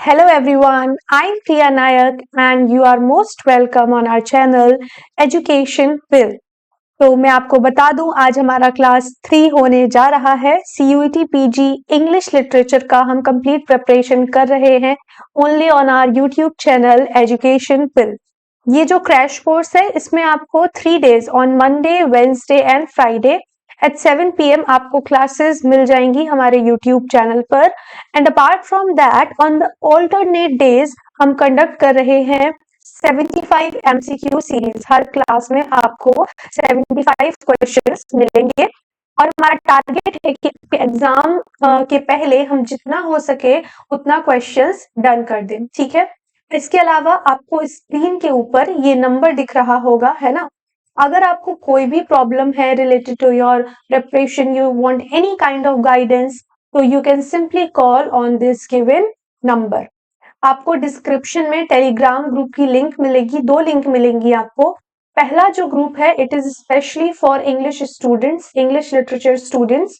Hello everyone, I'm Priya Nayak and you are most welcome on our channel Education Will। तो मैं आपको बता दूं आज हमारा क्लास 3 होने जा रहा है। CUET PG इंग्लिश लिटरेचर का हम कंप्लीट प्रिपरेशन कर रहे हैं only on our YouTube channel education will. ये जो क्रैश कोर्स है इसमें आपको 3 days on Monday, Wednesday and Friday at 7 PM आपको क्लासेस मिल जाएंगी हमारे यूट्यूब चैनल पर। And apart from that on the alternate days हम कंडक्ट कर रहे हैं 75 MCQ सीरीज। हर क्लास में आपको 75 क्वेश्चंस मिलेंगे और हमारा टारगेट है कि एग्जाम के पहले हम जितना हो सके उतना क्वेश्चंस डन कर दें, ठीक है। इसके अलावा आपको स्क्रीन के ऊपर ये नंबर दिख रहा होगा, है ना। अगर आपको कोई भी प्रॉब्लम है related to your preparation, you want any kind of guidance, तो you can simply call on this given number. आपको डिस्क्रिप्शन में टेलीग्राम ग्रुप की लिंक मिलेगी, 2 लिंक मिलेंगी आपको। पहला जो ग्रुप है it is specially for English students, English literature students,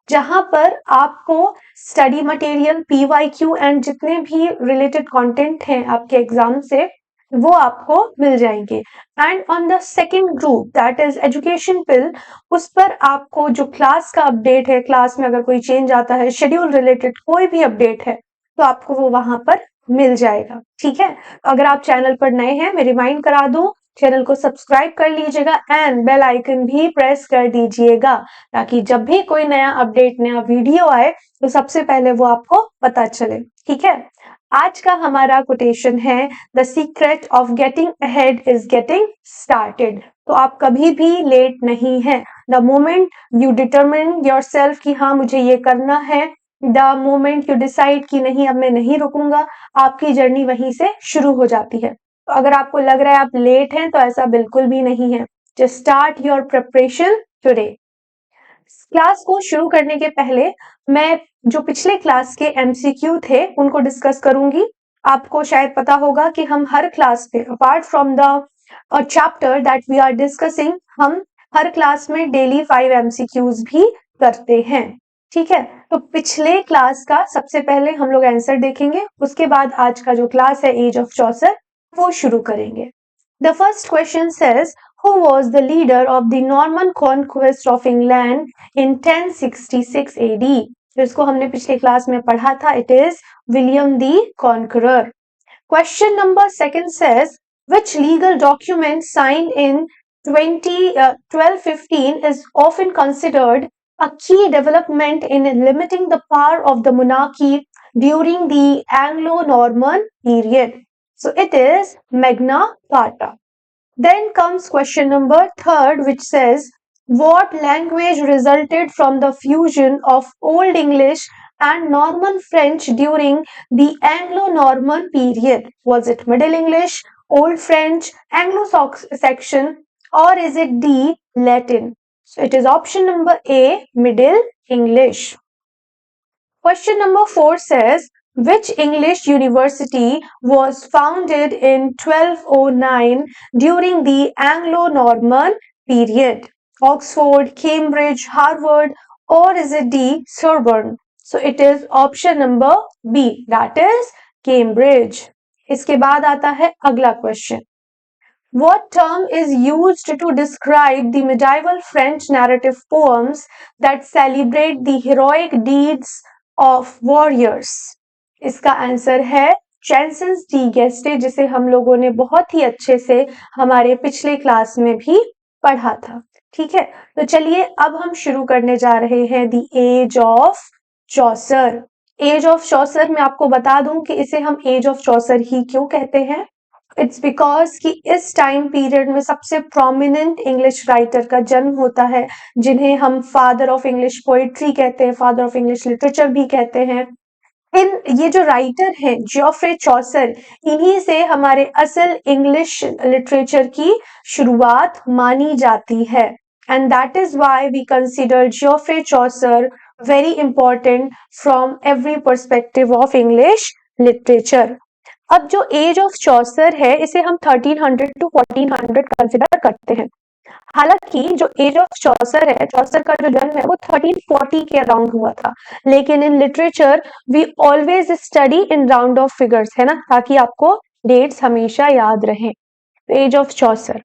जहां पर आपको स्टडी मटेरियल, PYQ एंड जितने भी रिलेटेड कंटेंट हैं आपके एग्जाम से वो आपको मिल जाएंगे। And on the second group that is education will, उस पर आपको जो क्लास का अपडेट है, क्लास में अगर कोई चेंज आता है, शेड्यूल रिलेटेड कोई भी अपडेट है तो आपको वो वहां पर मिल जाएगा, ठीक है। अगर आप चैनल पर नए हैं, मैं रिमाइंड करा दूं, चैनल को सब्सक्राइब कर लीजिएगा एंड बेल आइकन भी प्रेस कर दीजिएगा ताकि जब भी कोई नया अपडेट, नया वीडियो आए तो सबसे पहले वो आपको पता चले, ठीक है। आज का हमारा कोटेशन है the secret of getting ahead is getting started. तो आप कभी भी लेट नहीं है। The moment you determine yourself कि हाँ मुझे ये करना है, द मोमेंट यू डिसाइड कि नहीं अब मैं नहीं रुकूंगा, आपकी जर्नी वहीं से शुरू हो जाती है। तो अगर आपको लग रहा है आप लेट हैं तो ऐसा बिल्कुल भी नहीं है। Just start your preparation today. Class को शुरू करने के पहले मैं जो पिछले क्लास के MCQ थे उनको डिस्कस करूंगी। आपको शायद पता होगा कि हम हर क्लास में apart from the chapter that we are discussing, हम हर क्लास में डेली 5 MCQs भी करते हैं, ठीक है। तो पिछले क्लास का सबसे पहले हम लोग आंसर देखेंगे, उसके बाद आज का जो क्लास है एज ऑफ चौसर वो शुरू करेंगे। The first question says who was the leader of the Norman conquest of England in 1066 AD? इसको हमने पिछले क्लास में पढ़ा था, it is William the Conqueror. Question number second says which legal document signed in 1215 is often considered a key development in limiting the power of the monarchy during the Anglo-Norman period? So it is Magna Carta. Then comes question number third, which says what language resulted from the fusion of Old English and Norman French during the Anglo-Norman period? Was it Middle English, Old French, Anglo-Saxon, or is it D, Latin? So it is option number A, Middle English. Question number 4 says which English university was founded in 1209 during the Anglo-Norman period? Oxford, Cambridge, Harvard, or is it D, Sorbonne? So it is option number B, that is Cambridge. इसके बाद आता है अगला question. What term is used to describe the medieval French narrative poems that celebrate the heroic deeds of warriors? इसका answer है चैंसन्स D गेस्टे, जिसे हम लोगों ने बहुत ही अच्छे से हमारे पिछले क्लास में भी पढ़ा था, ठीक है। तो चलिए अब हम शुरू करने जा रहे हैं the age of Chaucer. Age of Chaucer मैं आपको बता दूं कि इसे हम एज ऑफ चौसर ही क्यों कहते हैं। इट्स बिकॉज कि इस टाइम पीरियड में सबसे प्रोमिनेंट इंग्लिश राइटर का जन्म होता है, जिन्हें हम फादर ऑफ इंग्लिश पोइट्री कहते हैं, फादर ऑफ इंग्लिश लिटरेचर भी कहते हैं। ये जो राइटर हैं जियोफ्रे चौसर, इन्हीं से हमारे असल इंग्लिश लिटरेचर की शुरुआत मानी जाती है। And that is why we consider Geoffrey Chaucer very important from every perspective of English literature. अब जो एज ऑफ चौसर है इसे हम 1300 to 1400 कंसिडर करते हैं। हालांकि जो एज ऑफ चौसर है, चौसर का जो जन्म है वो 1340 के अराउंड हुआ था, लेकिन in literature we always study in round of figures, है ना, ताकि आपको डेट्स हमेशा याद रहें। Age of Chaucer.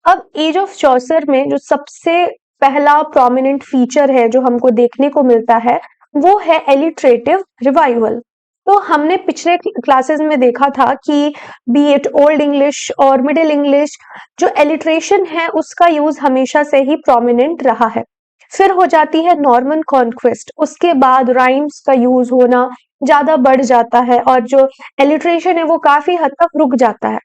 अब एज ऑफ चौसर में जो सबसे पहला प्रोमिनेंट फीचर है जो हमको देखने को मिलता है वो है एलिटरेटिव रिवाइवल। तो हमने पिछले क्लासेस में देखा था कि बी इट ओल्ड इंग्लिश और मिडिल इंग्लिश, जो एलिट्रेशन है उसका यूज हमेशा से ही प्रोमिनेंट रहा है। फिर हो जाती है नॉर्मन कॉन्क्वेस्ट, उसके बाद राइम्स का यूज होना ज्यादा बढ़ जाता है और जो एलिट्रेशन है वो काफी हद तक रुक जाता है।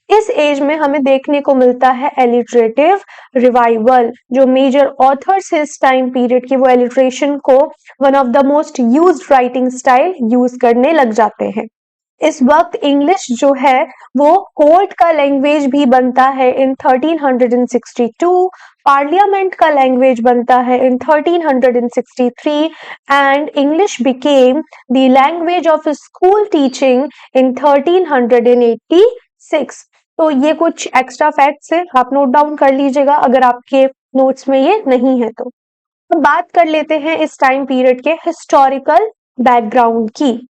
इस एज में हमें देखने को मिलता है एलिटरेटिव रिवाइवल। जो मेजर ऑथर्स इस टाइम पीरियड की वो एलिट्रेशन को one of the most used writing style use करने लग जाते हैं। इस वक्त इंग्लिश जो है वो कोर्ट का लैंग्वेज भी बनता है इन 1362, पार्लियामेंट का लैंग्वेज बनता है इन 1363 and English became the language of school teaching in 1386। तो ये कुछ एक्स्ट्रा फैक्ट्स है, आप नोट डाउन कर लीजिएगा अगर आपके नोट्स में ये नहीं है तो। बात कर लेते हैं इस टाइम पीरियड के हिस्टोरिकल बैकग्राउंड की।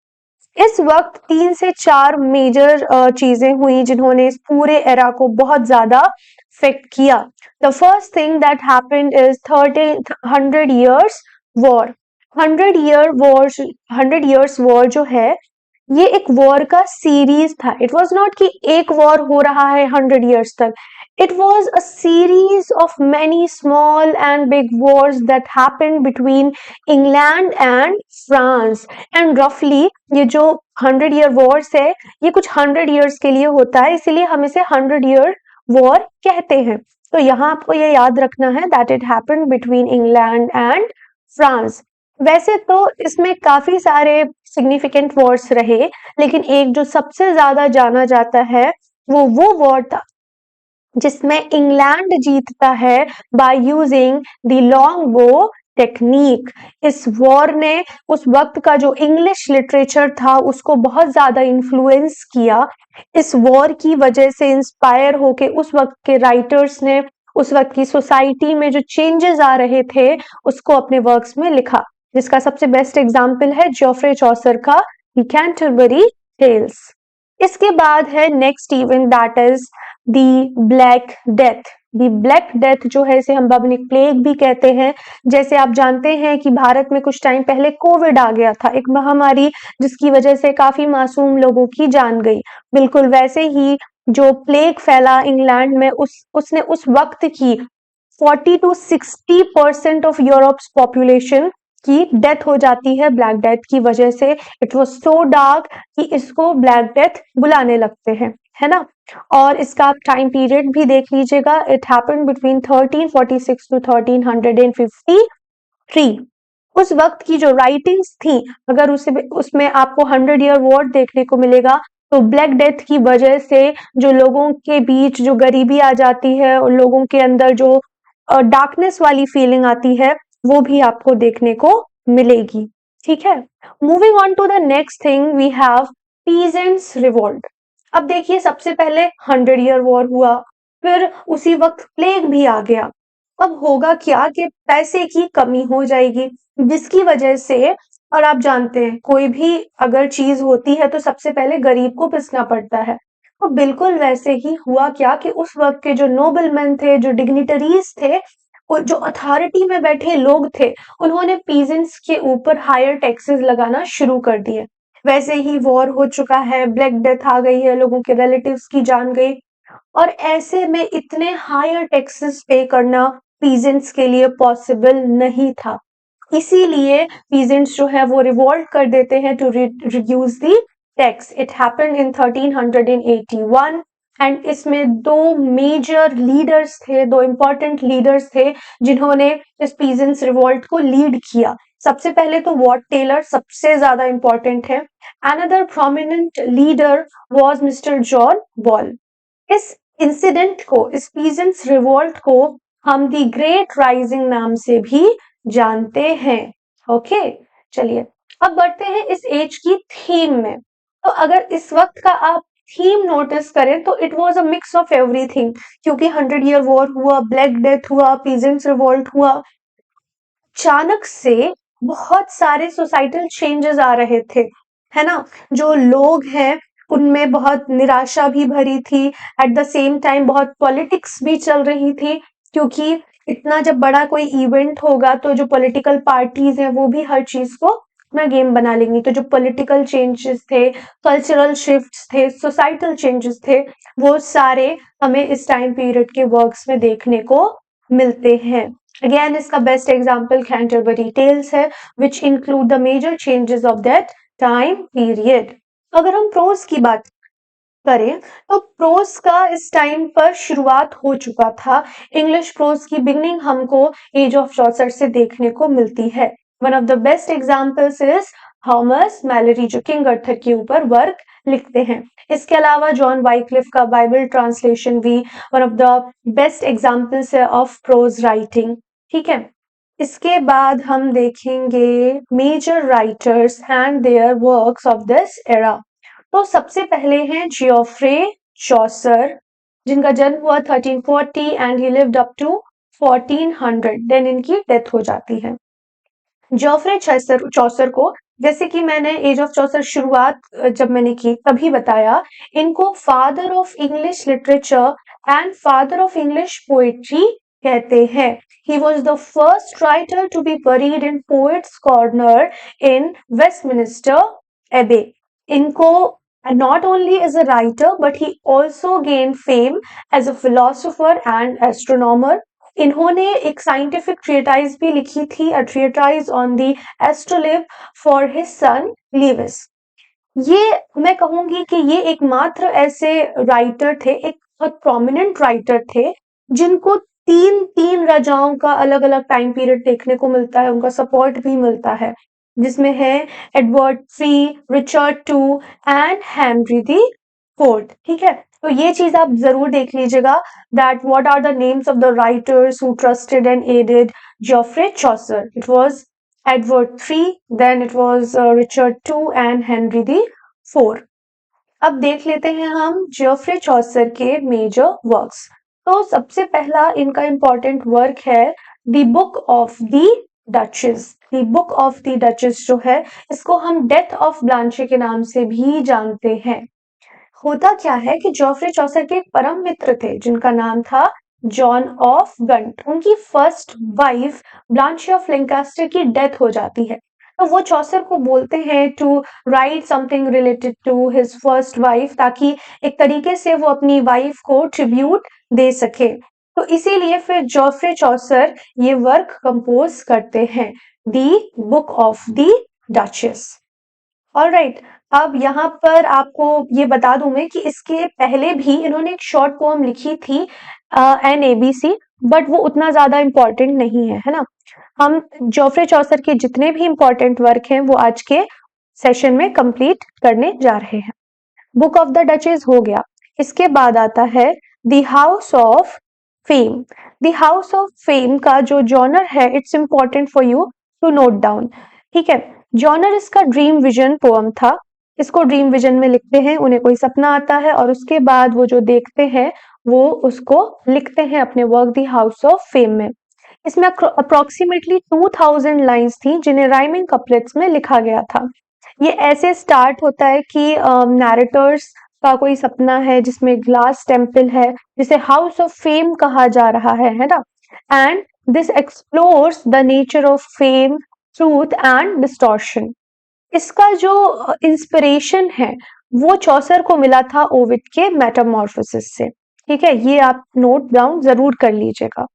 इस वक्त 3 से 4 मेजर चीजें हुई जिन्होंने इस पूरे एरा को बहुत ज्यादा अफेक्ट किया। The first thing that happened is 100 years war. 100 years war जो है ये एक वॉर का सीरीज था। इट वॉज नॉट कि एक वॉर हो रहा है 100 इयर्स तक, it was a series of many small and big wars that happened between England and France, and roughly ये जो 100 year wars है ये कुछ 100 years के लिए होता है, इसीलिए हम इसे 100 year war कहते हैं। तो यहाँ आपको ये याद रखना है that it happened between England and France। वैसे तो इसमें काफी सारे सिग्निफिकेंट वॉर्स रहे, लेकिन एक जो सबसे ज्यादा जाना जाता है वो वॉर था जिसमें इंग्लैंड जीतता है बाय यूजिंग द लॉन्ग बो टेक्निक। इस वॉर ने उस वक्त का जो इंग्लिश लिटरेचर था उसको बहुत ज्यादा इन्फ्लुएंस किया। इस वॉर की वजह से इंस्पायर होके उस वक्त के राइटर्स ने उस वक्त की सोसाइटी में जो चेंजेस आ रहे थे उसको अपने वर्क्स में लिखा, जिसका सबसे बेस्ट एग्जाम्पल है जोफ्रे चौसर का द कैंटरबरी टेल्स। इसके बाद है next event that is the black death. The black death जो है इसे हम बबनिक प्लेग भी कहते हैं। जैसे आप जानते हैं कि भारत में कुछ टाइम पहले कोविड आ गया था, एक महामारी जिसकी वजह से काफी मासूम लोगों की जान गई। बिल्कुल वैसे ही जो प्लेग फैला इंग्लैंड में उसने उस वक्त की 40 to 60% ऑफ यूरोप्स पॉपुलेशन की डेथ हो जाती है ब्लैक डेथ की वजह से। इट वॉज सो डार्क कि इसको ब्लैक डेथ बुलाने लगते हैं, है ना। और इसका आप टाइम पीरियड भी देख लीजिएगा, इट हैपेंड बिटवीन 1346 टू 1353। उस वक्त की जो राइटिंग्स थी अगर उसमें आपको 100 ईयर वॉर देखने को मिलेगा, तो ब्लैक डेथ की वजह से जो लोगों के बीच जो गरीबी आ जाती है और लोगों के अंदर जो डार्कनेस वाली फीलिंग आती है वो भी आपको देखने को मिलेगी। ठीक है, moving on to the next thing we have peasants revolt. अब देखिए सबसे पहले 100 ईयर वॉर हुआ, फिर उसी वक्त प्लेग भी आ गया। अब होगा क्या कि पैसे की कमी हो जाएगी जिसकी वजह से, और आप जानते हैं कोई भी अगर चीज होती है तो सबसे पहले गरीब को पिसना पड़ता है। तो बिल्कुल वैसे ही हुआ क्या कि उस वक्त के जो नोबलमैन थे, जो डिग्निटरीज थे और जो अथॉरिटी में बैठे लोग थे, उन्होंने पीजेंट्स के ऊपर हायर टैक्सेस लगाना शुरू कर दिए। वैसे ही वॉर हो चुका है, ब्लैक डेथ आ गई है, लोगों के रिलेटिव्स की जान गई, और ऐसे में इतने हायर टैक्सेस पे करना पीजेंट्स के लिए पॉसिबल नहीं था। इसीलिए पीजेंट्स जो है वो रिवोल्ट कर देते हैं to reduce the tax. It happened in 1381 and इसमें दो मेजर लीडर्स थे, दो इंपॉर्टेंट लीडर्स थे जिन्होंने इस पीजेंट्स रिवोल्ट को लीड किया। सबसे पहले तो वॉट टेलर सबसे ज्यादा इंपॉर्टेंट है। Another prominent leader was mister John ball. इस इंसिडेंट को, इस पीजेंट्स रिवोल्ट को हम दी ग्रेट राइजिंग नाम से भी जानते हैं। ओके, चलिए अब बढ़ते हैं इस एज की थीम में। तो अगर इस वक्त का आप थीम नोटिस करें तो it was a mix of everything, क्योंकि 100 ईयर वॉर हुआ, ब्लैक डेथ हुआ, पीजेंट्स रिवोल्ट हुआ, अचानक से बहुत सारे सोसाइटल चेंजेस आ रहे थे, है ना। जो लोग हैं उनमें बहुत निराशा भी भरी थी, एट द सेम टाइम बहुत पॉलिटिक्स भी चल रही थी, क्योंकि इतना जब बड़ा कोई इवेंट होगा तो जो पॉलिटिकल पार्टीज हैं वो भी हर चीज को अपना गेम बना लेंगी। तो जो पॉलिटिकल चेंजेस थे, कल्चरल शिफ्ट्स थे, सोसाइटल चेंजेस थे, वो सारे हमें इस टाइम पीरियड के वर्क्स में देखने को मिलते हैं। Again, इसका बेस्ट एग्जाम्पल कैंटरबरी टेल्स है, which include the major changes of that time period. अगर हम प्रोज की बात करें तो प्रोज का इस टाइम पर शुरुआत हो चुका था। इंग्लिश प्रोज की बिगनिंग हमको एज ऑफ चौसर से देखने को मिलती है। One of the best examples is Thomas Malory, जो किंग अर्थर के ऊपर वर्क लिखते हैं। इसके अलावा जॉन वाइक्लिफ का बाइबल ट्रांसलेशन भी one of the best examples है ऑफ प्रोज राइटिंग। ठीक है, इसके बाद हम देखेंगे major writers and their works of this era. तो सबसे पहले हैं जियोफ्रे चौसर, जिनका जन्म हुआ 1340 and he lived up to 1400, then इनकी डेथ हो जाती है। जियोफ्रे चौसर को, जैसे कि मैंने एज ऑफ चौसर शुरुआत जब मैंने की तभी बताया, इनको father of English literature and father of English poetry कहते हैं। He was the first writer to be buried in Poets' Corner in Westminster Abbey. इनको not only as a writer but he also gained fame as a philosopher and astronomer. इन्होंने एक scientific ट्रियटाइज भी लिखी थी, a treatise on the astrolabe for his son Lewis. ये मैं कहूंगी कि ये एकमात्र ऐसे राइटर थे, एक बहुत प्रोमिनेंट राइटर थे, जिनको तीन तीन राजाओं का अलग अलग टाइम पीरियड देखने को मिलता है, उनका सपोर्ट भी मिलता है, जिसमें है Edward three, Richard two and Henry the fourth. ठीक है, तो ये चीज आप जरूर देख लीजिएगा, that what are the names of the writers who trusted and aided Geoffrey Chaucer. It was Edward three, then it was Richard two and Henry the fourth. अब देख लेते हैं हम जियोफ्रे चौसर के मेजर वर्क्स। तो सबसे पहला इनका इंपॉर्टेंट वर्क है the book of the duchess. The book of the duchess जो है, इसको हम डेथ ऑफ ब्लांचे के नाम से भी जानते हैं। होता क्या है कि जियोफ्रे चौसर के एक परम मित्र थे जिनका नाम था जॉन ऑफ गंट। उनकी first wife Blanche of Lancaster की डेथ हो जाती है, तो वो चौसर को बोलते हैं to write something related to his first wife, ताकि एक तरीके से वो अपनी वाइफ को ट्रिब्यूट दे सके। तो इसीलिए फिर जियोफ्रे चौसर ये वर्क कंपोज करते हैं, the book of the duchess. Alright, अब यहाँ पर आपको ये बता दूं मैं कि इसके पहले भी इन्होंने एक शॉर्ट पोएम लिखी थी एन एबीसी, बट वो उतना ज्यादा इम्पोर्टेंट नहीं है ना। हम जियोफ्रे चौसर के जितने भी इम्पोर्टेंट वर्क हैं वो आज के सेशन में कंप्लीट करने जा रहे हैं। बुक ऑफ द डचेस हो गया, इसके बाद आता है the house of fame. The house of fame का जो जॉनर है, it's important for you to note down. ठीक है, जॉनर इसका ड्रीम विजन पोएम था। इसको ड्रीम विजन में लिखते हैं, उन्हें कोई सपना आता है और उसके बाद वो जो देखते हैं वो उसको लिखते हैं अपने work the house of fame में। इसमें अप्रोक्सीमेटली 2000 लाइंस थी जिन्हें राइमिंग कपलेट्स में लिखा गया था। ये ऐसे स्टार्ट होता है कि नैरेटर्स का कोई सपना है जिसमें ग्लास टेम्पल है जिसे हाउस ऑफ फेम कहा जा रहा है ना, and this explores the nature of fame, truth and distortion. इसका जो इंस्पिरेशन है वो चौसर को मिला था ओविड के मेटामॉर्फोसिस से। ठीक है, ये आप नोट डाउन जरूर कर लीजिएगा।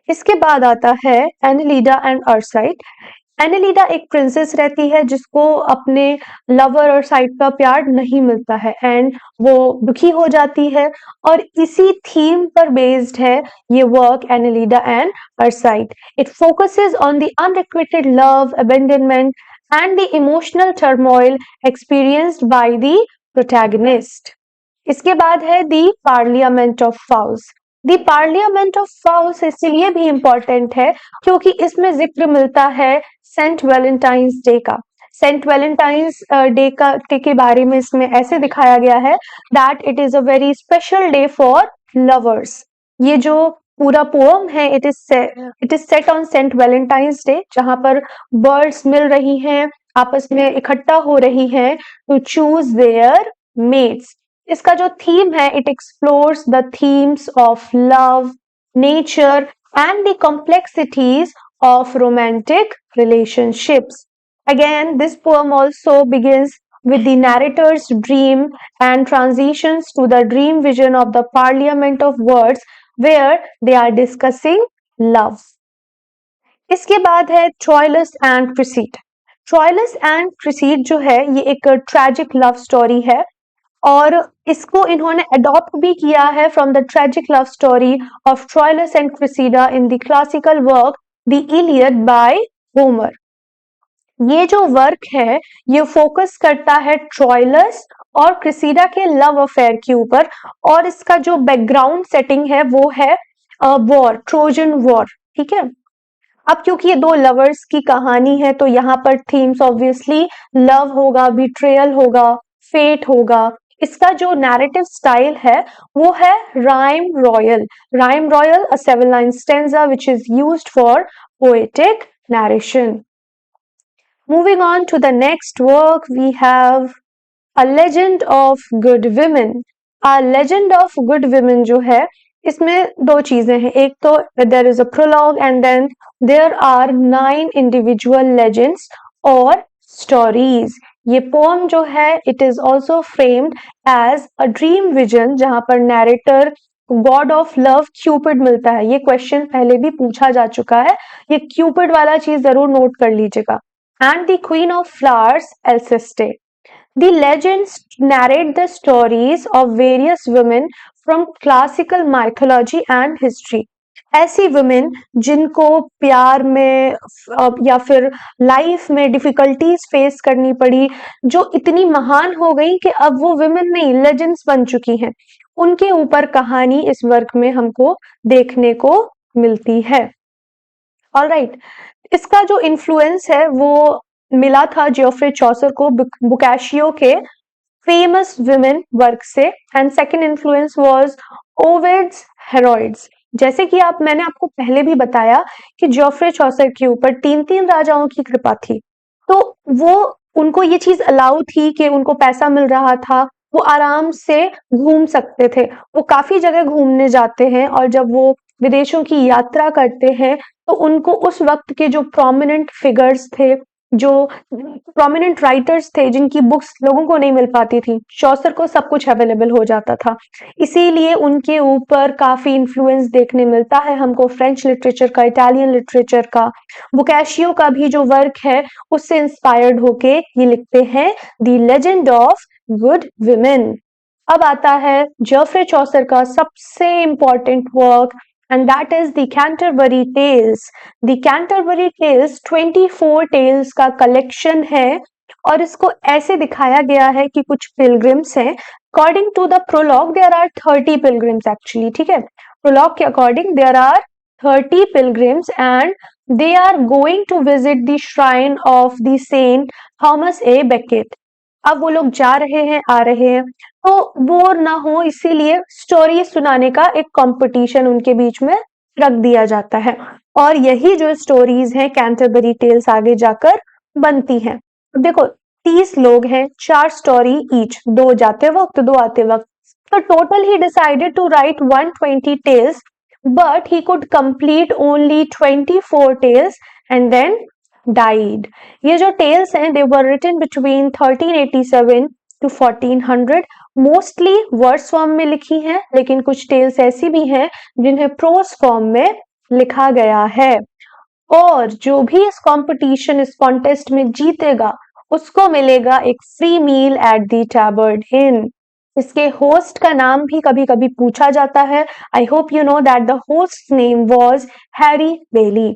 इसके बाद आता है एनेलिडा एंड अर्साइड। एनेलिडा एक प्रिंसेस रहती है जिसको अपने लवर और साइड का प्यार नहीं मिलता है एंड वो दुखी हो जाती है, और इसी थीम पर बेस्ड है ये work Anelida and Arcite. It focuses on the unrequited love, abandonment and the emotional turmoil experienced by the protagonist. इसके बाद है the parliament of fowls. The parliament of fowls इसलिए भी इंपॉर्टेंट है क्योंकि इसमें जिक्र मिलता है सेंट वैलेंटाइंस डे का। सेंट वैलेंटाइंस डे के बारे में इसमें ऐसे दिखाया गया है that it is a very special day for lovers. ये जो पूरा पोएम है it is set on Saint Valentine's Day, जहां पर बर्ड्स मिल रही हैं, आपस में इकट्ठा हो रही हैं टू चूज देयर मेट्स। इसका जो थीम है it explores the themes of love, nature and the complexities of romantic relationships. Again, this poem also begins with the narrator's dream and transitions to the dream vision of the parliament of words where they are discussing love. इसके बाद है Troilus and क्रिसीड। Troilus and क्रिसीड जो है ये एक tragic love story है और इसको इन्होंने अडॉप्ट भी किया है from the tragic love story of Troilus and Criseyde in the classical work the Iliad by Homer. ये जो वर्क है ये फोकस करता है ट्रोइलस और क्रिसीडा के लव अफेयर के ऊपर और इसका जो बैकग्राउंड सेटिंग है वो है वॉर, ट्रोजन वॉर। ठीक है, अब क्योंकि ये दो लवर्स की कहानी है तो यहाँ पर थीम्स ऑब्वियसली लव होगा, बिट्रेयल होगा, फेट होगा। इसका जो नैरेटिव स्टाइल है वो है rhyme royal. Rhyme royal, a 7-line stanza which is used for poetic narration. Moving on to the next work, we have A Legend of Good Women. A Legend of Good Women जो है इसमें दो चीजें हैं, एक तो there is a prologue and then there are 9 individual legends और stories. ये poem जो है it is also framed as a dream vision जहां पर narrator God of love Cupid मिलता है। ये क्वेश्चन पहले भी पूछा जा चुका है, ये क्यूपिड वाला चीज जरूर नोट कर लीजिएगा। And the queen of flowers Alceste. The legends narrate the stories of various women from classical mythology and history. ऐसी women जिनको प्यार में या फिर लाइफ में डिफिकल्टीज फेस करनी पड़ी, जो इतनी महान हो गई कि अब वो women नहीं लेजेंड्स बन चुकी हैं, उनके ऊपर कहानी इस वर्क में हमको देखने को मिलती है। ऑलराइट, इसका जो इन्फ्लुएंस है वो मिला था जियोफ्रे चौसर को बुकाशियो के फेमस विमेन वर्क से एंड सेकंड इन्फ्लुएंस वाज ओविड्स हेरोइड्स। जैसे कि मैंने आपको पहले भी बताया कि जियोफ्रे चौसर के ऊपर 3 राजाओं की कृपा थी, तो वो उनको ये चीज अलाउ थी कि उनको पैसा मिल रहा था, वो आराम से घूम सकते थे। वो काफी जगह घूमने जाते हैं और जब वो विदेशों की यात्रा करते हैं तो उनको उस वक्त के जो प्रोमिनेंट फिगर्स थे, जो प्रोमिनेंट राइटर्स थे जिनकी बुक्स लोगों को नहीं मिल पाती थी, चौसर को सब कुछ अवेलेबल हो जाता था, इसीलिए उनके ऊपर काफी इन्फ्लुएंस देखने मिलता है हमको फ्रेंच लिटरेचर का, इटालियन लिटरेचर का। बुकाशियो का भी जो वर्क है उससे इंस्पायर्ड होके ये लिखते हैं the legend of good women. अब आता है जियोफ्रे चौसर का सबसे important work and that is the Canterbury Tales. The Canterbury Tales 24 tales का collection है और इसको ऐसे दिखाया गया है कि कुछ pilgrims हैं। According to the prologue there are 30 pilgrims actually, ठीक है, prologue के according there are 30 pilgrims and they are going to visit the shrine of the Saint Thomas A Becket. अब वो लोग जा रहे हैं, आ रहे हैं, तो बोर ना हो इसीलिए स्टोरी सुनाने का एक कंपटीशन उनके बीच में रख दिया जाता है और यही जो स्टोरीज हैं कैंटरबरी टेल्स आगे जाकर बनती हैं। देखो 30 लोग हैं, 4 स्टोरी ईच, 2 जाते वक्त 2 आते वक्त, तो total he decided to write 120 tales but he could complete only 24 tales and then died. ये जो tales हैं they were written between 1387 to 1400, mostly verse form में लिखी हैं, लेकिन कुछ टेल्स ऐसी भी हैं जिन्हें प्रोस फॉर्म में लिखा गया है। और जो भी इस कंपटीशन, इस कॉन्टेस्ट में जीतेगा उसको मिलेगा एक फ्री मील एट द टैबर्ड इन। इसके होस्ट का नाम भी कभी कभी पूछा जाता है। I hope you know that the host name was Harry Bailey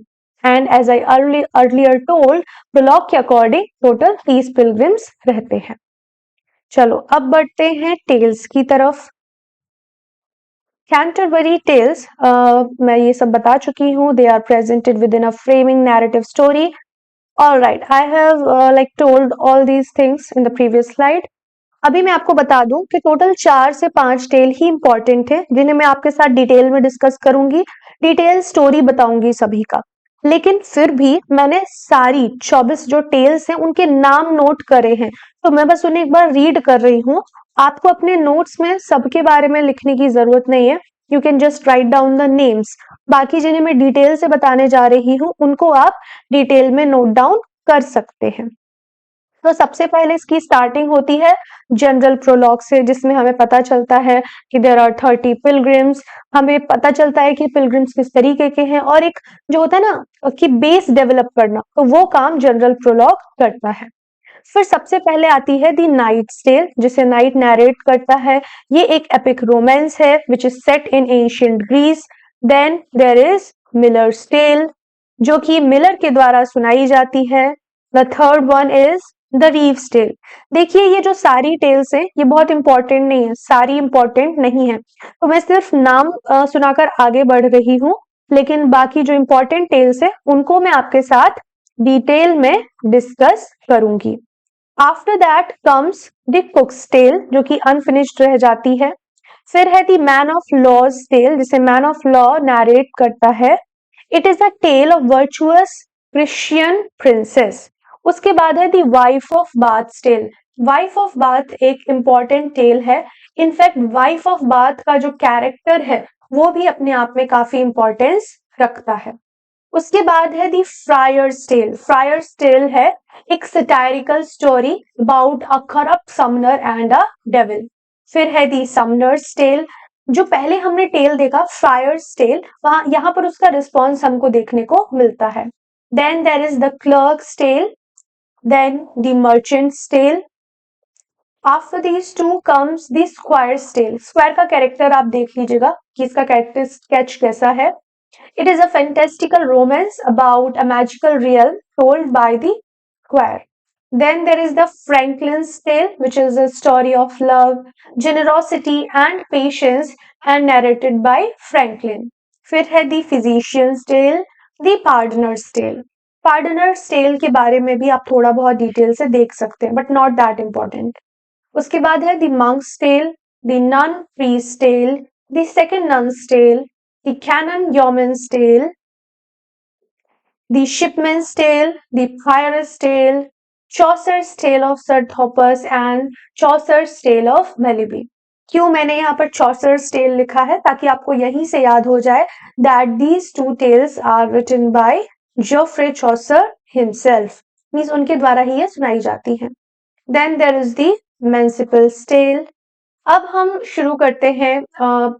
and as I earlier told prologue के अकॉर्डिंग टोटल 30 पिलग्रिम्स रहते हैं। चलो अब बढ़ते हैं टेल्स की तरफ। कैंटरबरी टेल्स मैं ये सब बता चुकी हूँ। They are presented with in a framing narrative story All right, I have like told all these things in the previous slide. अभी मैं आपको बता दूं कि टोटल 4 से 5 टेल ही इंपॉर्टेंट है, जिन्हें मैं आपके साथ डिटेल में डिस्कस करूंगी, डिटेल स्टोरी बताऊंगी सभी का। लेकिन फिर भी मैंने सारी 24 जो टेल्स हैं उनके नाम नोट करे हैं, तो मैं बस उन्हें एक बार रीड कर रही हूँ। आपको अपने नोट्स में सबके बारे में लिखने की जरूरत नहीं है, you can just write down the names. बाकी जिन्हें मैं डिटेल से बताने जा रही हूँ उनको आप डिटेल में नोट डाउन कर सकते हैं। तो सबसे पहले इसकी स्टार्टिंग होती है जनरल प्रोलॉग से, जिसमें हमें पता चलता है कि देयर आर 30 पिलग्रिम्स। हमें पता चलता है कि पिलग्रिम्स किस तरीके के हैं, और एक जो होता है ना कि बेस डेवलप करना, तो वो काम जनरल प्रोलॉग करता है। फिर सबसे पहले आती है दी नाइट्स टेल, जिसे नाइट नैरेट करता है। ये एक एपिक रोमांस है which is set in ancient Greece. Then there is miller's tale, जो कि मिलर के द्वारा सुनाई जाती है। The third one is the reeve's tale. देखिए ये जो सारी टेल्स हैं ये बहुत इंपॉर्टेंट नहीं है, सारी इंपॉर्टेंट नहीं है, तो मैं सिर्फ नाम सुनाकर आगे बढ़ रही हूँ। लेकिन बाकी जो इंपॉर्टेंट टेल्स है उनको मैं आपके साथ डिटेल में डिस्कस करूंगी। After that comes the cook's tale, जो कि अनफिनिश्ड रह जाती है। फिर है the man of law's tale, जिसे मैन ऑफ लॉ नैरेट करता है। It is a tale of virtuous Christian princess. उसके बाद है the wife of Bath tale. Wife of Bath एक इंपॉर्टेंट टेल है। इनफैक्ट वाइफ ऑफ बाथ का जो कैरेक्टर है वो भी अपने आप में काफी इंपॉर्टेंस रखता है। उसके बाद है दी फ्रायर्स टेल। फ्रायर्स टेल है एक satirical story about a corrupt Sumner and a devil. फिर है दी समनर्स टेल। जो पहले हमने टेल देखा फ्रायर्स टेल, वहां यहाँ पर उसका रिस्पॉन्स हमको देखने को मिलता है। Then there is the clerk's tale, then the merchant's tale. After these two comes the squire's tale. Squire का कैरेक्टर आप देख लीजिएगा कि इसका कैरेक्टर स्केच कैसा है। It is a fantastical romance about a magical realm told by the squire. Then there is the Franklin's tale, which is a story of love, generosity and patience and narrated by Franklin. फिर है the physician's tale, the pardoner's tale. Pardoner's tale के बारे में भी आप थोड़ा बहुत detail से देख सकते हैं, बट नॉट दैट इंपॉर्टेंट। उसके बाद है the monk's tale, the nun priest tale, the second nun's tale, the canon yeoman's tale, the shipman's tale, the prioress tale, Chaucer's tale of sir Thopas and Chaucer's tale of Melibee. क्यों मैंने यहाँ पर चॉसर्स tell लिखा है? ताकि आपको यहीं से याद हो जाए that these two tales are written by Geoffrey Chaucer himself, means उनके द्वारा ही ये सुनाई जाती है। Then there is the manciple's tale. अब हम शुरू करते हैं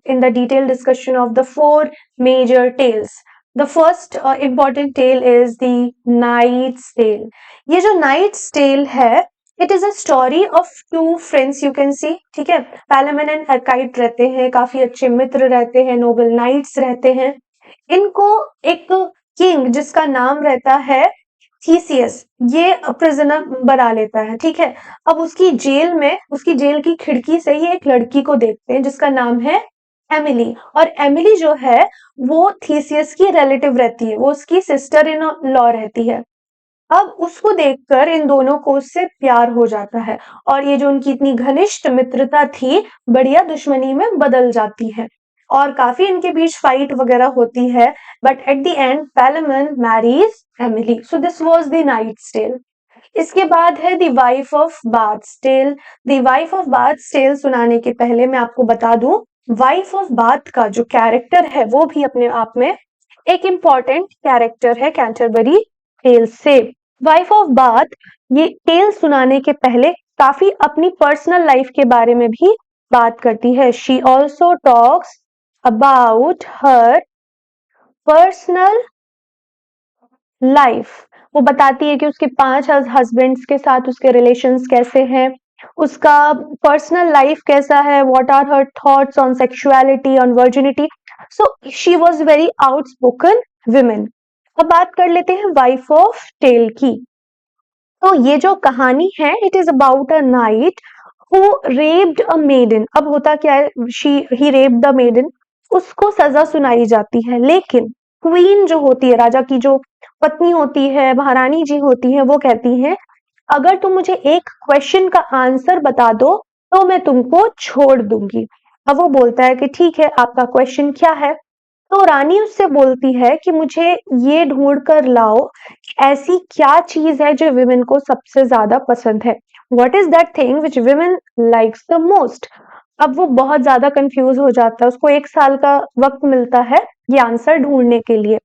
in the detail discussion of the 4 major tales. The first important tale is the knight's tale. ये जो नाइट्स टेल है, it is a story of 2 friends, you can see, ठीक है। पैलामेन एंड अर्काइट रहते हैं, काफी अच्छे मित्र रहते हैं, नोबल नाइट्स रहते हैं। इनको एक किंग जिसका नाम रहता है थीसियस, ये प्रिजनर बना लेता है, ठीक है। अब उसकी जेल में, उसकी जेल की खिड़की से ही एक लड़की को देखते हैं जिसका नाम है एमिली, और एमिली जो है वो थीसियस की रिलेटिव रहती है, वो उसकी सिस्टर इन लॉ रहती है। अब उसको देखकर इन दोनों को उससे प्यार हो जाता है, और ये जो उनकी इतनी घनिष्ठ मित्रता थी बढ़िया दुश्मनी में बदल जाती है, और काफी इनके बीच फाइट वगैरह होती है। But at the end Palamon marries Emily. So this was the knight's tale. इसके बाद है the wife of Bath's tale. The wife of Bath's tale सुनाने के पहले मैं आपको बता दूं, वाइफ ऑफ बाथ का जो कैरेक्टर है वो भी अपने आप में एक इंपॉर्टेंट कैरेक्टर है कैंटरबरी टेल से। वाइफ ऑफ बाथ ये टेल सुनाने के पहले काफी अपनी पर्सनल लाइफ के बारे में भी बात करती है। She also talks about her personal life. वो बताती है कि उसके 5 हस्बैंड्स के साथ उसके रिलेशंस कैसे हैं, उसका पर्सनल लाइफ कैसा है, what are her thoughts on sexuality, on virginity. So she was very outspoken women. अब बात कर लेते हैं वाइफ ऑफ टेल की। तो ये जो कहानी है, it is about a knight who raped a maiden. अब होता क्या है, ही रेप्ड द मेडन, उसको सजा सुनाई जाती है, लेकिन क्वीन जो होती है, राजा की जो पत्नी होती है, महारानी जी होती हैं, वो कहती हैं अगर तुम मुझे एक क्वेश्चन का आंसर बता दो तो मैं तुमको छोड़ दूंगी। अब वो बोलता है कि ठीक है, आपका क्वेश्चन क्या है? तो रानी उससे बोलती है कि मुझे ये ढूंढ कर लाओ कि ऐसी क्या चीज है जो विमेन को सबसे ज्यादा पसंद है। What is that thing which women likes the most? अब वो बहुत ज्यादा कंफ्यूज हो जाता है, उसको 1 साल का वक्त मिलता है ये आंसर ढूंढने के लिए।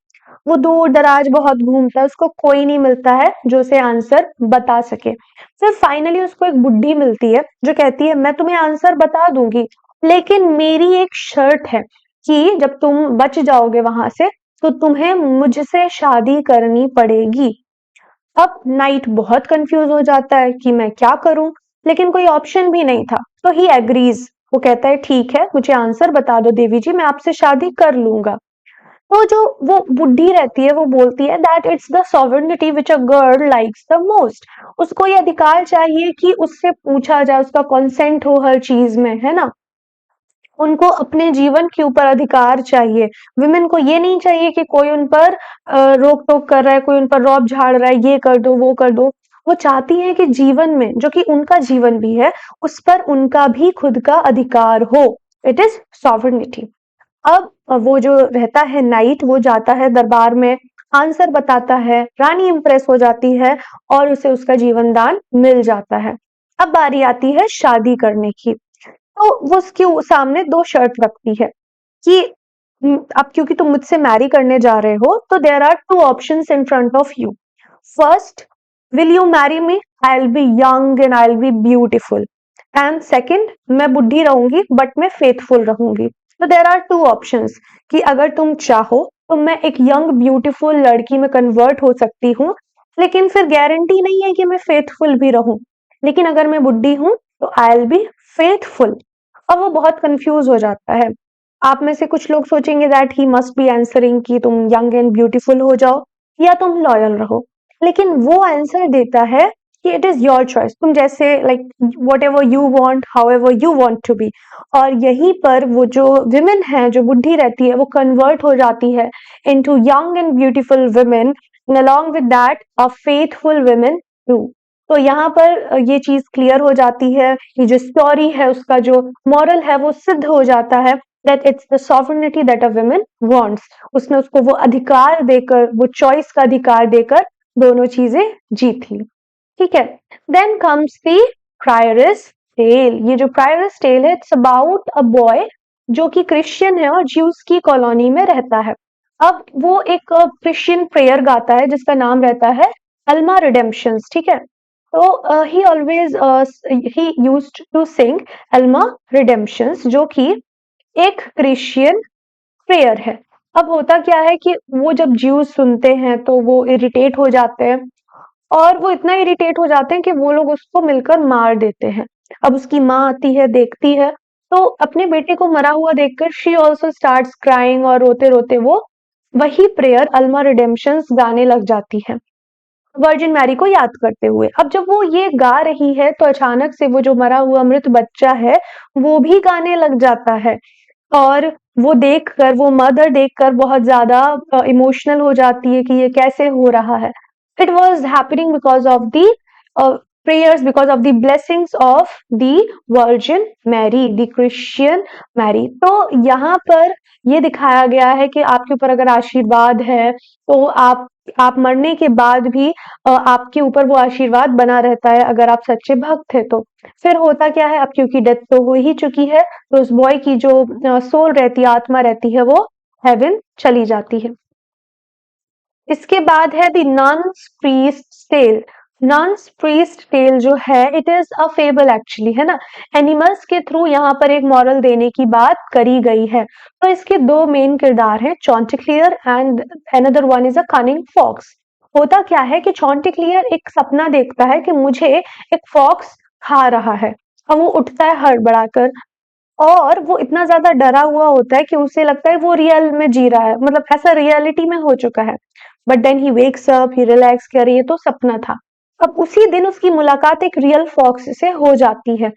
वो दूर दराज बहुत घूमता है, उसको कोई नहीं मिलता है जो उसे आंसर बता सके। फिर फाइनली उसको एक बुड्ढी मिलती है जो कहती है मैं तुम्हें आंसर बता दूंगी, लेकिन मेरी एक शर्त है कि जब तुम बच जाओगे वहां से तो तुम्हें मुझसे शादी करनी पड़ेगी। अब नाइट बहुत कंफ्यूज हो जाता है कि मैं क्या करूं, लेकिन कोई ऑप्शन भी नहीं था, तो ही एग्रीज। वो कहता है ठीक है, मुझे आंसर बता दो देवी जी, मैं आपसे शादी कर लूंगा। तो जो वो बुढ़ी रहती है वो बोलती है that it's the sovereignty which a girl likes the most. उसको ये अधिकार चाहिए कि उससे पूछा जाए, उसका कंसेंट हो हर चीज में, है ना। उनको अपने जीवन के ऊपर अधिकार चाहिए। विमेन को ये नहीं चाहिए कि कोई उन पर रोक टोक कर रहा है, कोई उन पर रौब झाड़ रहा है, ये कर दो वो कर दो। वो चाहती हैं कि जीवन में, जो कि उनका जीवन भी है, उस पर उनका भी खुद का अधिकार हो। It is sovereignty. अब वो जो रहता है नाइट, वो जाता है दरबार में, आंसर बताता है, रानी इंप्रेस हो जाती है और उसे उसका जीवन दान मिल जाता है। अब बारी आती है शादी करने की। तो वो उसके सामने 2 शर्त रखती है कि अब क्योंकि तुम मुझसे मैरी करने जा रहे हो तो there are 2 options in front of you. First, will you marry me? I will be young and I will be beautiful. And second, मैं बुढ़ी रहूंगी बट मैं फेथफुल रहूंगी। तो देयर आर 2 ऑप्शंस कि अगर तुम चाहो तो मैं एक यंग ब्यूटीफुल लड़की में कन्वर्ट हो सकती हूँ, लेकिन फिर गारंटी नहीं है कि मैं फेथफुल भी रहूं। लेकिन अगर मैं बुढ़ी हूं तो आई विल बी फेथफुल। अब वो बहुत कंफ्यूज हो जाता है। आप में से कुछ लोग सोचेंगे that he must be answering कि तुम यंग एंड ब्यूटीफुल हो जाओ या तुम लॉयल रहो, लेकिन वो आंसर देता है कि इट इज योर चॉइस, तुम जैसे like whatever you want, however you want to be. और यहीं पर वो जो विमेन है, जो बुढ़ी रहती है, वो कन्वर्ट हो जाती है into young and beautiful women, and along with that a faithful women too. तो यहाँ पर ये चीज क्लियर हो जाती है, ये जो स्टोरी है उसका जो मॉरल है वो सिद्ध हो जाता है that it's the sovereignty that a woman wants. उसने उसको वो अधिकार देकर, वो चॉइस का अधिकार देकर दोनों चीजें जीत ली। ठीक है। Then comes the prioress tale. ये जो प्रायरस टेल है, इट्स अबाउट अ बॉय जो कि क्रिश्चियन है और ज्यूस की कॉलोनी में रहता है। अब वो एक क्रिश्चियन प्रेयर गाता है जिसका नाम रहता है अल्मा रिडेम्पशंस। ठीक है। तो he always he used to sing अल्मा रिडेम्पशंस, जो कि एक क्रिश्चियन प्रेयर है। अब होता क्या है कि वो जब ज्यूज सुनते हैं तो वो इरिटेट हो जाते हैं, और वो इतना इरिटेट हो जाते हैं कि वो लोग उसको मिलकर मार देते हैं। अब उसकी माँ आती है, देखती है, तो अपने बेटे को मरा हुआ देखकर शी ऑल्सो स्टार्ट्स क्राइंग, और रोते रोते वो वही प्रेयर अल्मा रिडेम्पशंस गाने लग जाती है, वर्जिन मैरी को याद करते हुए। अब जब वो ये गा रही है तो अचानक से वो जो मरा हुआ मृत बच्चा है वो भी गाने लग जाता है, और वो देखकर, वो मदर देखकर बहुत ज्यादा इमोशनल हो जाती है कि ये कैसे हो रहा है। It was happening because of the prayers, because of the blessings of the Virgin Mary, the Christian Mary। तो यहाँ पर ये दिखाया गया है कि आपके ऊपर अगर आशीर्वाद है तो आप मरने के बाद भी आपके ऊपर वो आशीर्वाद बना रहता है अगर आप सच्चे भक्त हैं तो। फिर होता क्या है, अब क्योंकि डेथ तो हो ही चुकी है, तो उस बॉय की जो सोल रहती है, आत्मा रहती है, वो हेवन चली जाती है। इसके बाद है the nun's priest tale. Nun's priest tale जो है, it is a fable actually, है ना। एनिमल्स के थ्रू यहाँ पर एक मॉरल देने की बात करी गई है। तो इसके 2 मेन किरदार हैं, Chanticleer and another one is a cunning fox. होता क्या है कि चॉन्टिक्लियर एक सपना देखता है कि मुझे एक फॉक्स खा रहा है। अब वो उठता है हड़बड़ाकर, और वो इतना ज्यादा डरा हुआ होता है कि उसे लगता है वो रियल में जी रहा है, मतलब ऐसा रियलिटी में हो चुका है। But then he wakes up, he relax कर, ये तो सपना था। अब उसी दिन उसकी मुलाकात एक रियल फॉक्स से हो जाती है,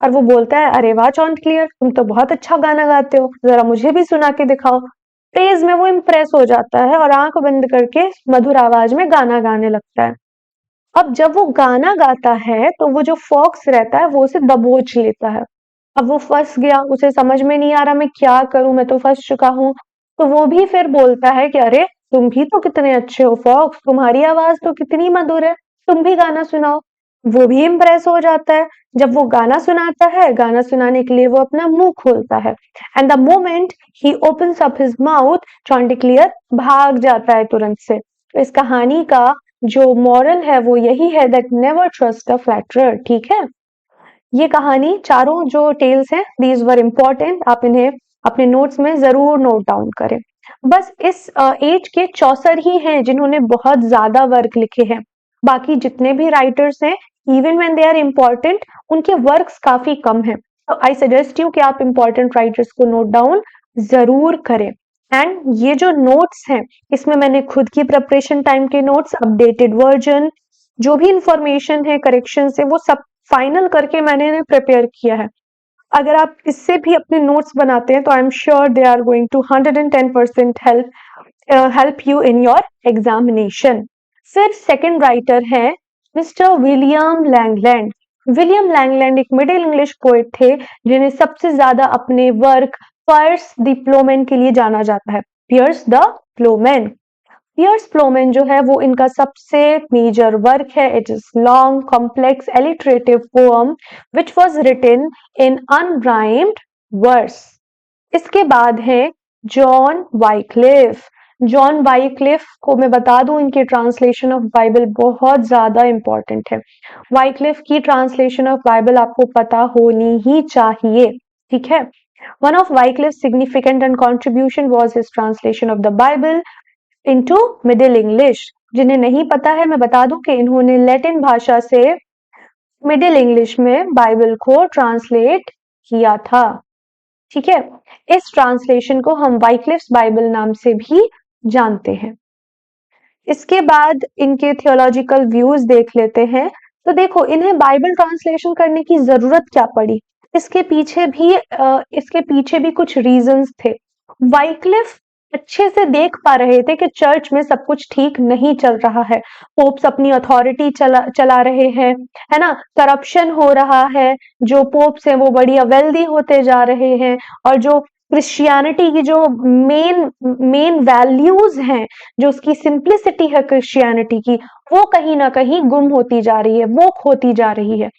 और वो बोलता है अरे वाह चॉन्ट क्लियर, तुम तो बहुत अच्छा गाना गाते हो, जरा मुझे भी सुना के दिखाओ। फ्रेज में वो इम्प्रेस हो जाता है और आंख बंद करके मधुर आवाज में गाना गाने लगता है। अब जब वो गाना गाता है तो वो जो फॉक्स रहता है वो उसे दबोच लेता है। अब वो फंस गया, उसे समझ में नहीं आ रहा मैं क्या करूं, मैं तो फंस चुका हूं। तो वो भी फिर बोलता है कि अरे तुम भी तो कितने अच्छे हो फॉक्स, तुम्हारी आवाज तो कितनी मधुर है, तुम भी गाना सुनाओ। वो भी इम्प्रेस हो जाता है। जब वो गाना सुनाता है, गाना सुनाने के लिए वो अपना मुंह खोलता है एंड द मोमेंट ही opens up his mouth, Chanticleer भाग जाता है तुरंत से। तो इस कहानी का जो मॉरल है वो यही है that never trust a flatterer. ठीक है, ये कहानी चारों जो टेल्स हैं दीज वर इम्पोर्टेंट, आप इन्हें अपने नोट्स में जरूर नोट डाउन करें। बस इस एज के चौसर ही हैं जिन्होंने बहुत ज्यादा वर्क लिखे हैं। बाकी जितने भी राइटर्स हैं even when they are important उनके वर्क्स काफी कम हैं। तो आई सजेस्ट यू कि आप इम्पोर्टेंट राइटर्स को नोट डाउन जरूर करें। एंड ये जो नोट्स हैं इसमें मैंने खुद की प्रिपरेशन टाइम के नोट्स, अपडेटेड वर्जन, जो भी इंफॉर्मेशन है करेक्शन से, वो सब फाइनल करके मैंने इन्हें प्रिपेयर किया है। अगर आप इससे भी अपने नोट्स बनाते हैं तो I am sure they are going to 110% help you in your examination. फिर सेकंड राइटर है mister William Langland. William Langland एक मिडिल इंग्लिश पोएट थे जिन्हें सबसे ज्यादा अपने वर्क पियर्स द प्लोमैन के लिए जाना जाता है। Piers the ploughman, Piers ploughman जो है वो इनका सबसे मेजर वर्क है। It is long complex alliterative poem which was written in unrhymed verse. इसके बाद है जॉन वाइक्लिफ। जॉन वाइक्लिफ को मैं बता दूं इनके ट्रांसलेशन ऑफ बाइबल बहुत ज्यादा इंपॉर्टेंट है। वाइक्लिफ की ट्रांसलेशन ऑफ बाइबल आपको पता होनी ही चाहिए। ठीक है, one of Wycliffe significant and contribution was his translation of the Bible into middle English. जिन्हें नहीं पता है मैं बता दूं कि इन्होंने लैटिन भाषा से मिडिल इंग्लिश में बाइबल को ट्रांसलेट किया था। ठीक है, इस ट्रांसलेशन को हम वाइक्लिफ्स बाइबल नाम से भी जानते हैं। इसके बाद इनके थियोलॉजिकल व्यूज देख लेते हैं। तो देखो इन्हें बाइबल ट्रांसलेशन करने की जरूरत क्या पड़ी, इसके पीछे भी कुछ रीजंस थे। वाइक्लिफ अच्छे से देख पा रहे थे कि चर्च में सब कुछ ठीक नहीं चल रहा है। पोप्स अपनी अथॉरिटी चला रहे हैं, है ना, करप्शन हो रहा है, जो पोप्स हैं वो बड़ी वेल्दी होते जा रहे हैं, और जो क्रिश्चियनिटी की जो मेन मेन वैल्यूज हैं, जो उसकी सिंप्लिसिटी है क्रिश्चियनिटी की, वो कहीं ना कहीं गुम होती जा रही है, वो खोती जा रही है।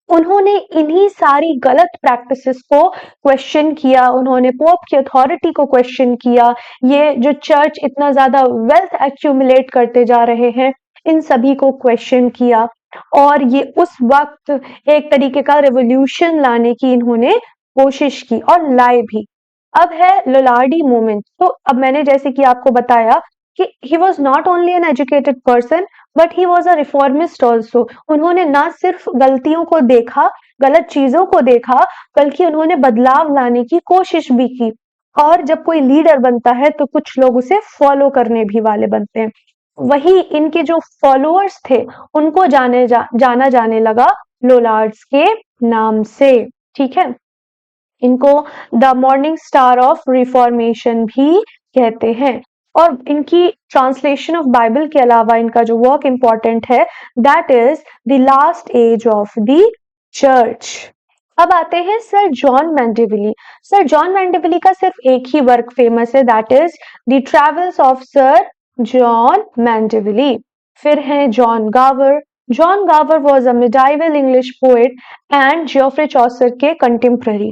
उन्होंने इन्हीं सारी गलत प्रैक्टिसेस को क्वेश्चन किया, उन्होंने पोप की अथॉरिटी को क्वेश्चन किया, ये जो चर्च इतना ज्यादा वेल्थ एक्यूमुलेट करते जा रहे हैं इन सभी को क्वेश्चन किया, और ये उस वक्त एक तरीके का रेवोल्यूशन लाने की इन्होंने कोशिश की और लाए भी। अब है लोलार्डी मूवमेंट। तो अब मैंने जैसे कि आपको बताया कि he was not only an educated person but he was a reformist also. उन्होंने ना सिर्फ गलतियों को देखा, गलत चीजों को देखा, बल्कि उन्होंने बदलाव लाने की कोशिश भी की। और जब कोई लीडर बनता है तो कुछ लोग उसे फॉलो करने भी वाले बनते हैं। वही इनके जो फॉलोअर्स थे उनको जाना जाने लगा लोलार्ड्स के नाम से। ठीक है, इनको the morning star of reformation भी कहते हैं। और इनकी ट्रांसलेशन ऑफ बाइबल के अलावा इनका जो वर्क इंपॉर्टेंट है that is the last age of the church. अब आते हैं sir John Mandeville. Sir John Mandeville का सिर्फ एक ही वर्क फेमस है that is the travels of sir John Mandeville. फिर है John Gower. John Gower was a medieval English poet and Geoffrey Chaucer के कंटेम्प्ररी।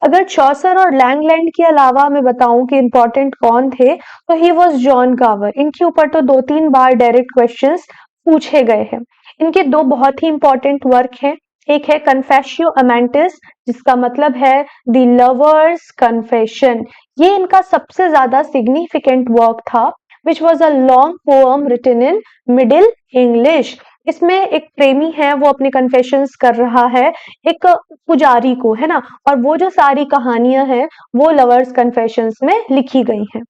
अगर चौसर और लैंगलैंड के अलावा मैं बताऊं कि इंपॉर्टेंट कौन थे तो ही वॉज जॉन गावर। इनके ऊपर तो 2-3 बार डायरेक्ट क्वेश्चंस पूछे गए हैं। इनके दो बहुत ही इंपॉर्टेंट वर्क हैं। एक है कन्फेशियो अमेंटिस जिसका मतलब है द लवर्स कन्फेशन। ये इनका सबसे ज्यादा सिग्निफिकेंट वर्क था which was a long poem written in middle English. इसमें एक प्रेमी है वो अपने कन्फेशंस कर रहा है एक पुजारी को, है ना, और वो जो सारी कहानियां हैं वो लवर्स कन्फेशंस में लिखी गई हैं।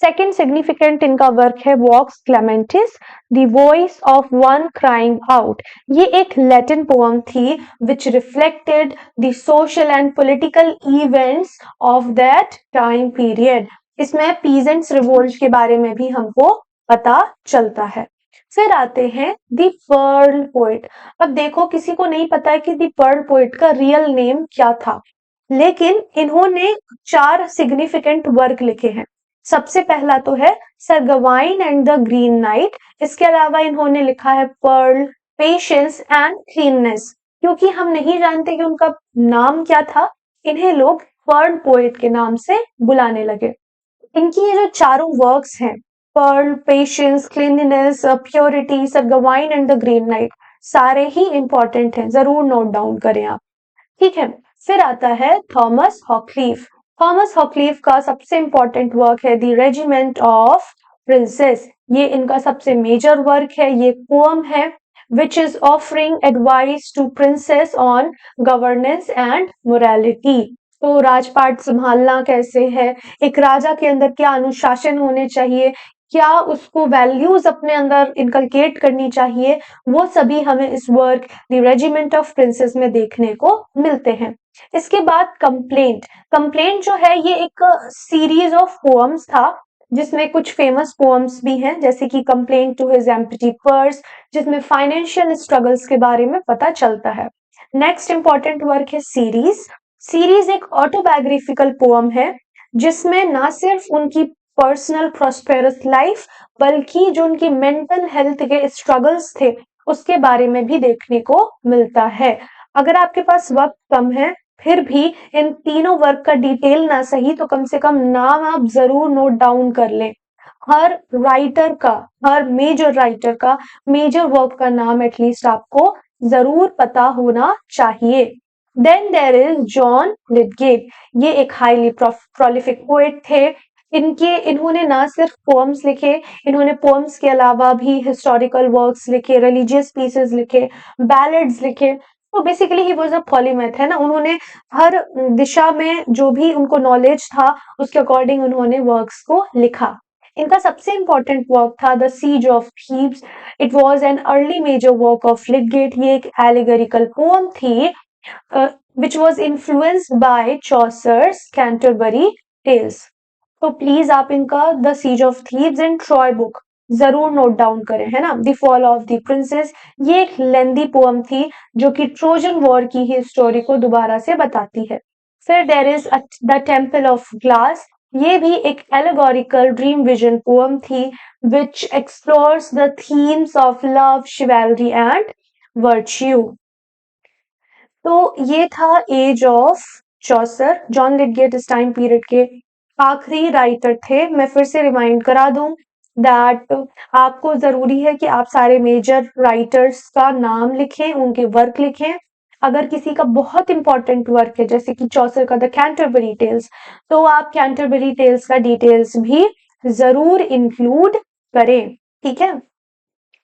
सेकेंड सिग्निफिकेंट इनका वर्क है Vox Clamantis, the voice of one crying out. ये एक लैटिन पोएम थी which reflected the social and political events of that time period. इसमें पीजेंट्स रिवोल्ट के बारे में भी हमको पता चलता है। फिर आते हैं दी पर्ल पोइट। अब देखो, किसी को नहीं पता है कि दी पर्ल पोइट का रियल नेम क्या था, लेकिन इन्होंने 4 सिग्निफिकेंट वर्क लिखे हैं। सबसे पहला तो है sir Gawain and the Green night. इसके अलावा इन्होंने लिखा है पर्ल, पेशेंस एंड क्लीननेस। क्योंकि हम नहीं जानते कि उनका नाम क्या था, इन्हें लोग पर्ल पोइट के नाम से बुलाने लगे। इनकी ये जो चारों वर्क्स हैं, Pearl, Patience, Cleanliness, Purity, sir Gawain and the Green Knight, सारे ही इंपॉर्टेंट हैं, जरूर नोट डाउन करें आप। ठीक है। फिर आता है थॉमस हॉकलीफ। थॉमस हॉकलीफ का सबसे इंपॉर्टेंट वर्क है द रेजिमेंट ऑफ प्रिंसेस। ये इनका सबसे मेजर वर्क है। ये पोअम है which is offering advice to princess on governance and morality। तो राजपाट संभालना कैसे है, एक राजा के अंदर क्या अनुशासन होने चाहिए, क्या उसको वैल्यूज अपने अंदर इनकलकेट करनी चाहिए, वो सभी हमें इस work the regiment of princess में देखने को मिलते हैं। इसके बाद कंप्लेंट। कंप्लेंट जो है ये एक सीरीज ऑफ पोएम्स था, जिसमें कुछ फेमस पोएम्स भी हैं, जैसे कि complaint to his empty purse, जिसमें फाइनेंशियल स्ट्रगल्स के बारे में पता चलता है। नेक्स्ट इंपॉर्टेंट वर्क है सीरीज। सीरीज एक ऑटोबायोग्राफिकल पोएम है, जिसमें ना सिर्फ उनकी पर्सनल प्रॉस्पेरस लाइफ, बल्कि जो उनकी मेंटल हेल्थ के स्ट्रगल्स थे उसके बारे में भी देखने को मिलता है। अगर आपके पास वक्त कम है, फिर भी इन तीनों वर्क का डिटेल ना सही तो कम से कम नाम आप जरूर नोट डाउन कर लें। हर राइटर का, हर मेजर राइटर का, मेजर वर्क का नाम एटलीस्ट आपको जरूर पता होना चाहिए। Then there is John Lydgate. ये एक हाईली प्रोलिफिक पोएट थे। इन्होंने ना सिर्फ पोएम्स लिखे, इन्होंने पोएम्स के अलावा भी हिस्टोरिकल वर्क्स लिखे, रिलीजियस पीसेस लिखे, बैलेड्स लिखे। तो basically he was a polymath, है ना। उन्होंने हर दिशा में जो भी उनको नॉलेज था उसके अकॉर्डिंग उन्होंने वर्क्स को लिखा। इनका सबसे इंपॉर्टेंट वर्क था the Siege of Thebes. It was an early major work of Lydgate. ये एक एलिगोरिकल पोएम थी which was influenced by Chaucer's Canterbury Tales। तो प्लीज आप इनका the Siege of Thebes and Troy Book जरूर note down करें, है ना। The Fall of the Princes, ये एक लेंदी पोएम थी जो कि ट्रोजन वॉर की ही स्टोरी को दोबारा से बताती है। फिर there is the temple of glass. ये भी एक एलेगोरिकल ड्रीम विजन पोएम थी which explores the themes of love, chivalry and virtue। तो ये था एज ऑफ चौसर। जॉन लिडगेट इस टाइम पीरियड के आखिरी राइटर थे। मैं फिर से रिमाइंड करा दूं दैट आपको जरूरी है कि आप सारे मेजर राइटर्स का नाम लिखें, उनके वर्क लिखें। अगर किसी का बहुत इंपॉर्टेंट वर्क है, जैसे कि चौसर का द कैंटरबरी टेल्स, तो आप कैंटरबरी टेल्स का डिटेल्स भी जरूर इंक्लूड करें। ठीक है।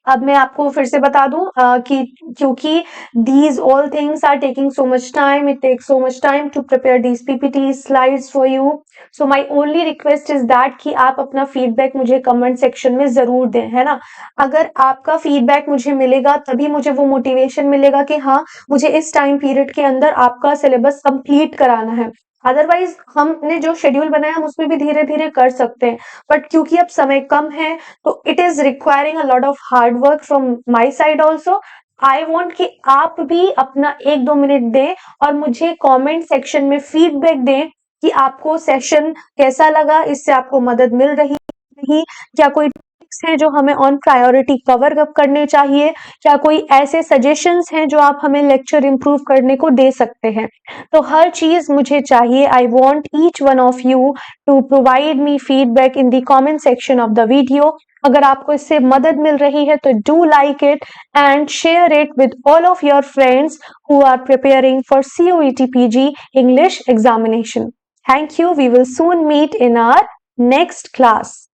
अब मैं आपको फिर से बता दूं कि क्योंकि these all things are taking so much time, it takes so much time to prepare these PPT slides for you, so my only request is that कि आप अपना फीडबैक मुझे कमेंट सेक्शन में जरूर दें, है ना। अगर आपका फीडबैक मुझे मिलेगा तभी मुझे वो मोटिवेशन मिलेगा कि हाँ, मुझे इस टाइम पीरियड के अंदर आपका सिलेबस कंप्लीट कराना है। अदरवाइज हमने जो शेड्यूल बनाया हम उसमें भी धीरे धीरे कर सकते हैं, बट क्योंकि अब समय कम है तो it is requiring a lot of hard work from my side also. I want कि आप भी अपना 1-2 मिनट दें और मुझे कमेंट सेक्शन में फीडबैक दें कि आपको सेशन कैसा लगा, इससे आपको मदद मिल रही नहीं, क्या कोई टॉपिक्स हैं जो हमें ऑन प्रायोरिटी कवर अप करने चाहिए, क्या कोई ऐसे सजेशंस हैं जो आप हमें लेक्चर इंप्रूव करने को दे सकते हैं। तो हर चीज मुझे चाहिए। I want each one of you to provide me feedback in the comment section of the video. अगर आपको इससे मदद मिल रही है तो do like it and share it with all of your friends who are preparing for CUET PG English examination. Thank you. We will soon meet in our next class.